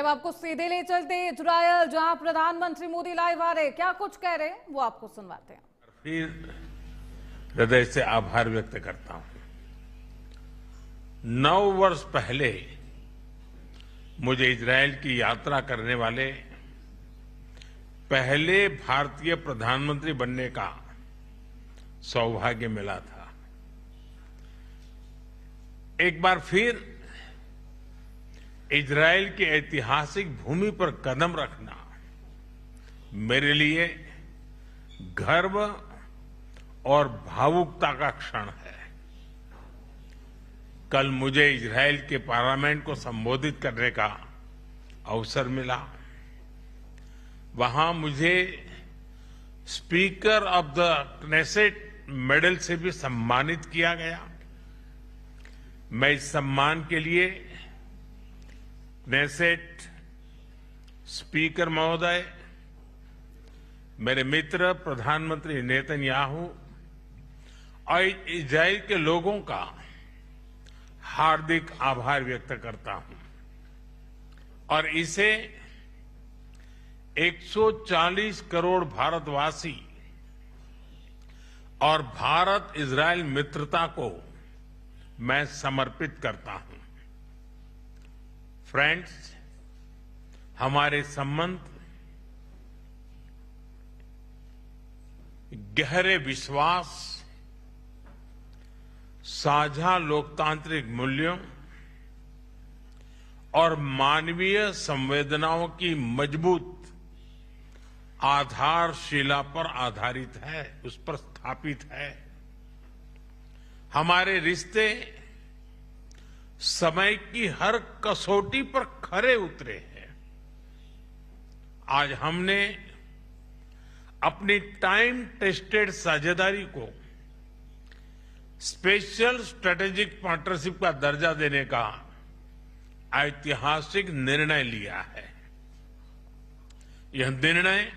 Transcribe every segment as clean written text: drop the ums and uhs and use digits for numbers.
आपको सीधे ले चलते हैं इजरायल, जहां प्रधानमंत्री मोदी लाइव आ रहे, क्या कुछ कह रहे हैं वो आपको सुनवाते हैं। फिर हृदय से आभार व्यक्त करता हूं। 9 वर्ष पहले मुझे इजरायल की यात्रा करने वाले पहले भारतीय प्रधानमंत्री बनने का सौभाग्य मिला था। एक बार फिर इजरायल की ऐतिहासिक भूमि पर कदम रखना मेरे लिए गर्व और भावुकता का क्षण है। कल मुझे इजरायल के पार्लियामेंट को संबोधित करने का अवसर मिला। वहां मुझे speaker of the Knesset medal से भी सम्मानित किया गया। मैं इस सम्मान के लिए क्नेसेट स्पीकर महोदय, मेरे मित्र प्रधानमंत्री नेतन्याहू और इजरायल के लोगों का हार्दिक आभार व्यक्त करता हूं और इसे 140 करोड़ भारतवासी और भारत इजरायल मित्रता को मैं समर्पित करता हूं। फ्रेंड्स, हमारे संबंध गहरे विश्वास, साझा लोकतांत्रिक मूल्यों और मानवीय संवेदनाओं की मजबूत आधारशिला पर आधारित है, उस पर स्थापित है। हमारे रिश्ते समय की हर कसौटी पर खरे उतरे हैं। आज हमने अपनी टाइम टेस्टेड साझेदारी को स्पेशल स्ट्रेटेजिक पार्टनरशिप का दर्जा देने का ऐतिहासिक निर्णय लिया है। यह निर्णय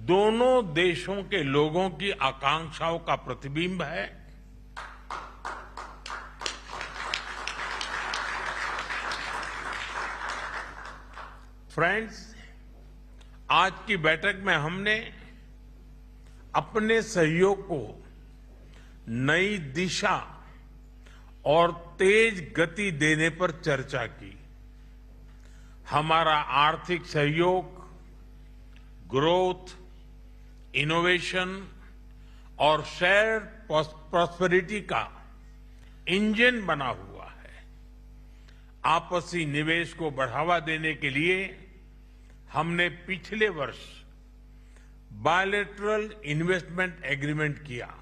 दोनों देशों के लोगों की आकांक्षाओं का प्रतिबिंब है। फ्रेंड्स, आज की बैठक में हमने अपने सहयोग को नई दिशा और तेज गति देने पर चर्चा की। हमारा आर्थिक सहयोग ग्रोथ, इनोवेशन और शेयर प्रॉस्पेरिटी का इंजन बना हुआ है। आपसी निवेश को बढ़ावा देने के लिए हमने पिछले वर्ष बायलैटरल इन्वेस्टमेंट एग्रीमेंट किया।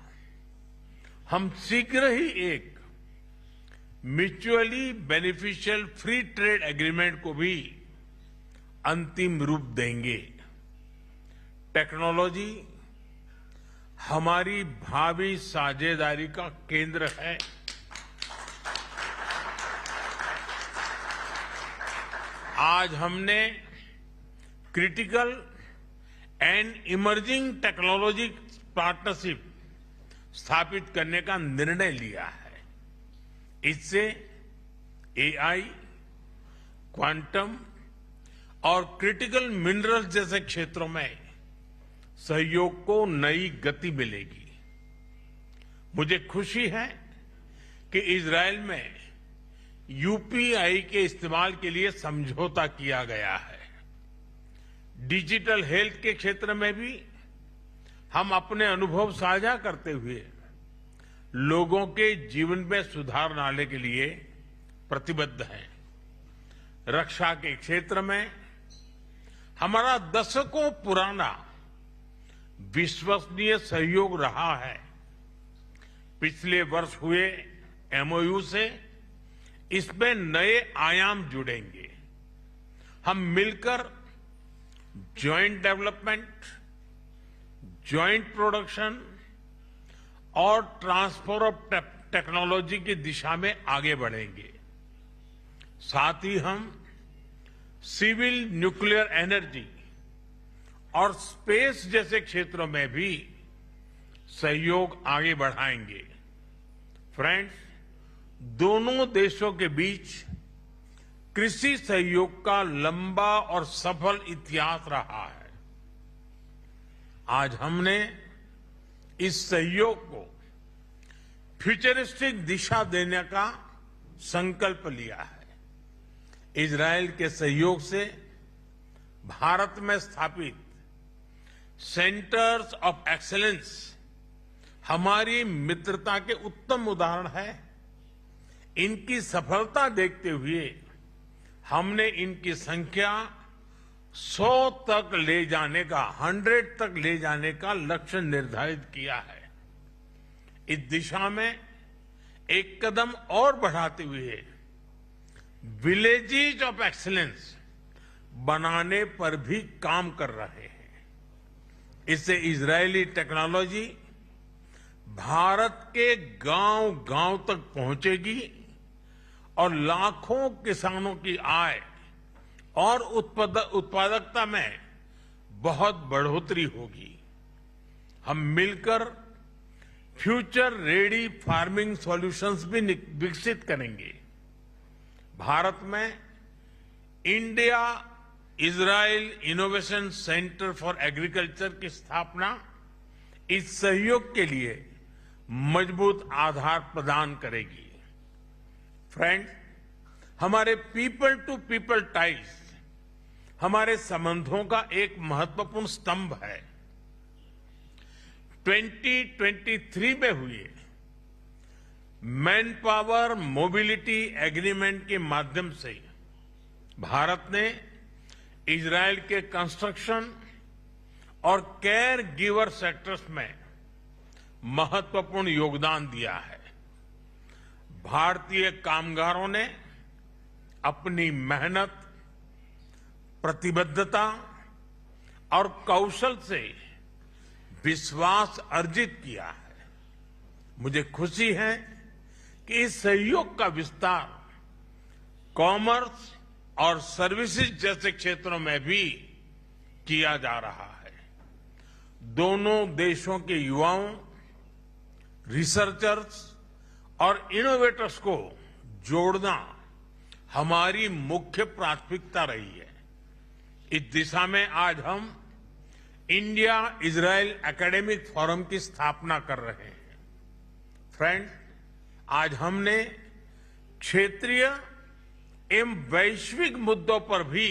हम शीघ्र ही एक mutually beneficial free trade agreement को भी अंतिम रूप देंगे। टेक्नोलॉजी हमारी भावी साझेदारी का केंद्र है। आज हमने critical and emerging technology partnership स्थापित करने का निर्णय लिया है। इससे एआई, क्वांटम और क्रिटिकल मिनरल्स जैसे क्षेत्रों में सहयोग को नई गति मिलेगी। मुझे खुशी है कि इजरायल में यूपीआई के इस्तेमाल के लिए समझौता किया गया है। डिजिटल हेल्थ के क्षेत्र में भी हम अपने अनुभव साझा करते हुए लोगों के जीवन में सुधार लाने के लिए प्रतिबद्ध हैं। रक्षा के क्षेत्र में हमारा दशकों पुराना विश्वसनीय सहयोग रहा है। पिछले वर्ष हुए एमओयू से इसमें नए आयाम जुड़ेंगे। हम मिलकर ज्वाइंट डेवलपमेंट, ज्वाइंट प्रोडक्शन और ट्रांसफर ऑफ टेक्नोलॉजी की दिशा में आगे बढ़ेंगे। साथ ही हम सिविल न्यूक्लियर एनर्जी और स्पेस जैसे क्षेत्रों में भी सहयोग आगे बढ़ाएंगे। फ्रेंड्स, दोनों देशों के बीच कृषि सहयोग का लंबा और सफल इतिहास रहा है। आज हमने इस सहयोग को फ्यूचरिस्टिक दिशा देने का संकल्प लिया है। इजरायल के सहयोग से भारत में स्थापित सेंटर्स ऑफ एक्सीलेंस हमारी मित्रता के उत्तम उदाहरण है। इनकी सफलता देखते हुए हमने इनकी संख्या 100 तक ले जाने का 100 तक ले जाने का लक्ष्य निर्धारित किया है। इस दिशा में एक कदम और बढ़ाते हुए विलेजेस ऑफ एक्सीलेंस बनाने पर भी काम कर रहे हैं। इससे इजरायली टेक्नोलॉजी भारत के गांव-गांव तक पहुंचेगी और लाखों किसानों की आय और उत्पादकता में बहुत बढ़ोतरी होगी। हम मिलकर फ्यूचर रेडी फार्मिंग सॉल्यूशंस भी विकसित करेंगे। भारत में India Israel innovation centre for agriculture की स्थापना इस सहयोग के लिए मजबूत आधार प्रदान करेगी। फ्रेंड्स, हमारे पीपल टू पीपल टाइज हमारे संबंधों का एक महत्वपूर्ण स्तंभ है। 2023 में हुए मैन पावर मोबिलिटी एग्रीमेंट के माध्यम से भारत ने इजरायल के कंस्ट्रक्शन और केयर गिवर सेक्टर्स में महत्वपूर्ण योगदान दिया है। भारतीय कामगारों ने अपनी मेहनत, प्रतिबद्धता और कौशल से विश्वास अर्जित किया है। मुझे खुशी है कि इस सहयोग का विस्तार कॉमर्स और सर्विसेज जैसे क्षेत्रों में भी किया जा रहा है। दोनों देशों के युवाओं, रिसर्चर्स और इनोवेटर्स को जोड़ना हमारी मुख्य प्राथमिकता रही है। इस दिशा में आज हम इंडिया इजरायल एकेडमिक फोरम की स्थापना कर रहे हैं। फ्रेंड्स, आज हमने क्षेत्रीय एवं वैश्विक मुद्दों पर भी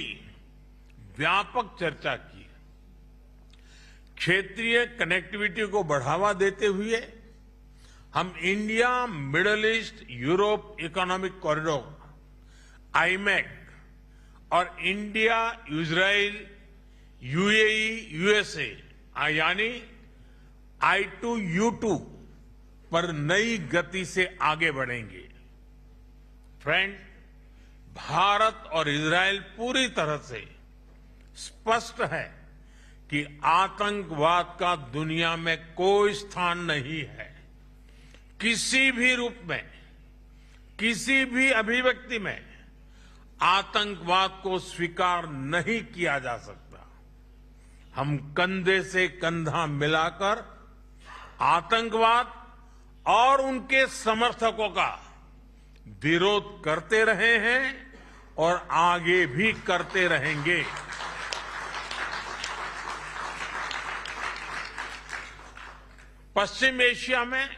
व्यापक चर्चा की। क्षेत्रीय कनेक्टिविटी को बढ़ावा देते हुए हम India middle east Europe economic corridor IMEC और इंडिया इजराइल यूएई यूएसए यानी I2U2 पर नई गति से आगे बढ़ेंगे। फ्रेंड्स, भारत और इजरायल पूरी तरह से स्पष्ट है कि आतंकवाद का दुनिया में कोई स्थान नहीं है। किसी भी रूप में, किसी भी अभिव्यक्ति में आतंकवाद को स्वीकार नहीं किया जा सकता। हम कंधे से कंधा मिलाकर आतंकवाद और उनके समर्थकों का विरोध करते रहे हैं और आगे भी करते रहेंगे। पश्चिम एशिया में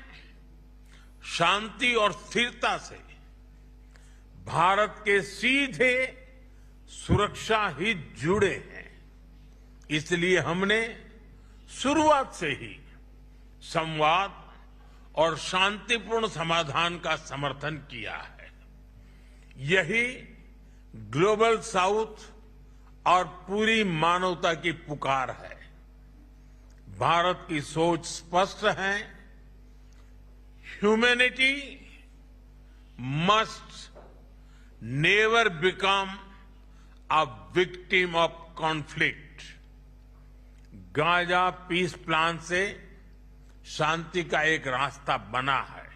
शांति और स्थिरता से भारत के सीधे सुरक्षा हित जुड़े हैं। इसलिए हमने शुरुआत से ही संवाद और शांतिपूर्ण समाधान का समर्थन किया है। यही ग्लोबल साउथ और पूरी मानवता की पुकार है। भारत की सोच स्पष्ट है। Humanity must never become a victim of conflict. Gaza peace plan से शांति का एक रास्ता बना है।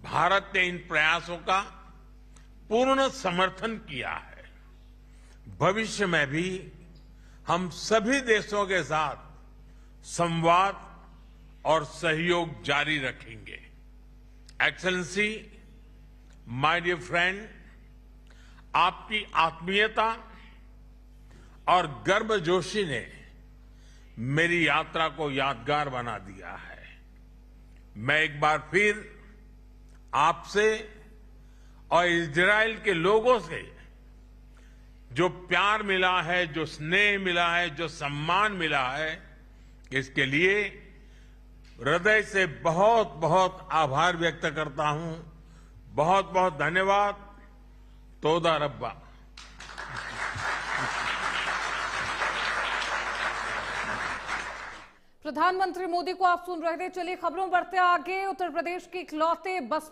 भारत ने इन प्रयासों का पूर्ण समर्थन किया है। भविष्य में भी हम सभी देशों के साथ संवाद और सहयोग जारी रखेंगे। एक्सेलेंसी, माय डियर फ्रेंड, आपकी आत्मीयता और गर्मजोशी ने मेरी यात्रा को यादगार बना दिया है। मैं एक बार फिर आपसे और इजराइल के लोगों से जो प्यार मिला है, जो स्नेह मिला है, जो सम्मान मिला है, इसके लिए हृदय से बहुत बहुत आभार व्यक्त करता हूं। बहुत बहुत धन्यवाद। तोदा रब्बा। प्रधानमंत्री मोदी को आप सुन रहे थे। चलिए खबरों बढ़ते आगे। उत्तर प्रदेश की इकलौते बस